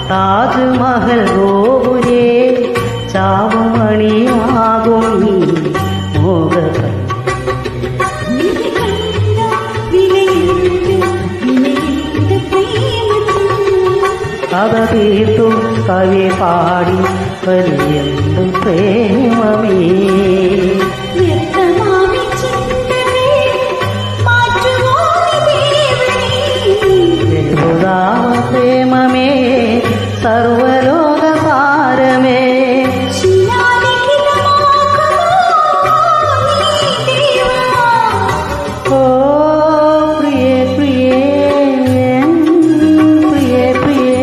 താജ്മഹൽ ഗോപുരേ ചാവുമണിയാകും ഈ മോഹ കഥ തീർത്തു കവി പാടി വലിയ പ്രേമമേ പ്രേമമേ സർവ